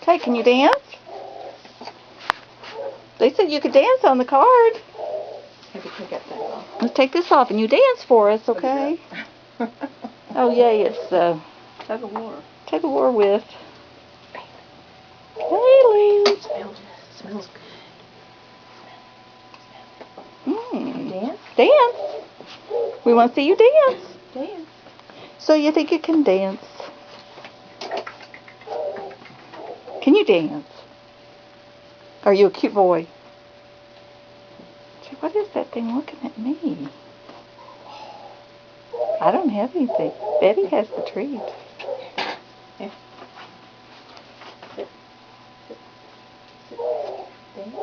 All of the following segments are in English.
Okay, can you dance? They said you could dance on the card. Maybe take that thing off. Let's take this off and you dance for us, okay? Oh yay, it's Tug of war. Tug of war with Bailey. Smells good. Mm. Dance? Dance. We want to see you dance. Dance. So you think you can dance? Can you dance? Are you a cute boy? Gee, what is that thing looking at me? I don't have anything. Betty has the treat. Yeah. Sit. Sit. Sit. Dance.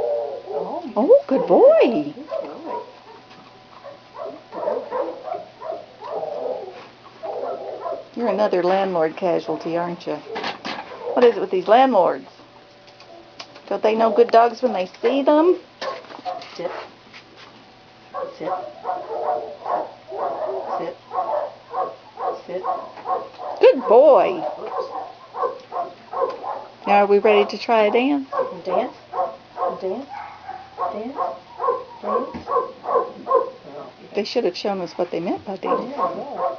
Oh, good boy. Good boy. You're another landlord casualty, aren't you? What is it with these landlords? Don't they know good dogs when they see them? Sit. Sit. Sit. Sit. Good boy. Now are we ready to try a dance? Dance. Dance. Dance. Dance. They should have shown us what they meant by dance. Yeah.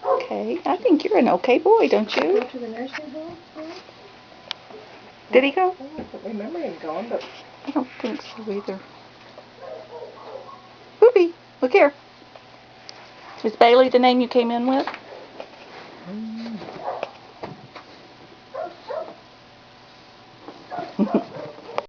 Okay, I think you're an okay boy, don't you? Go to the nursing home? Did he go? I don't remember him going, but I don't think so either. Boopy, look here. Is Bailey the name you came in with?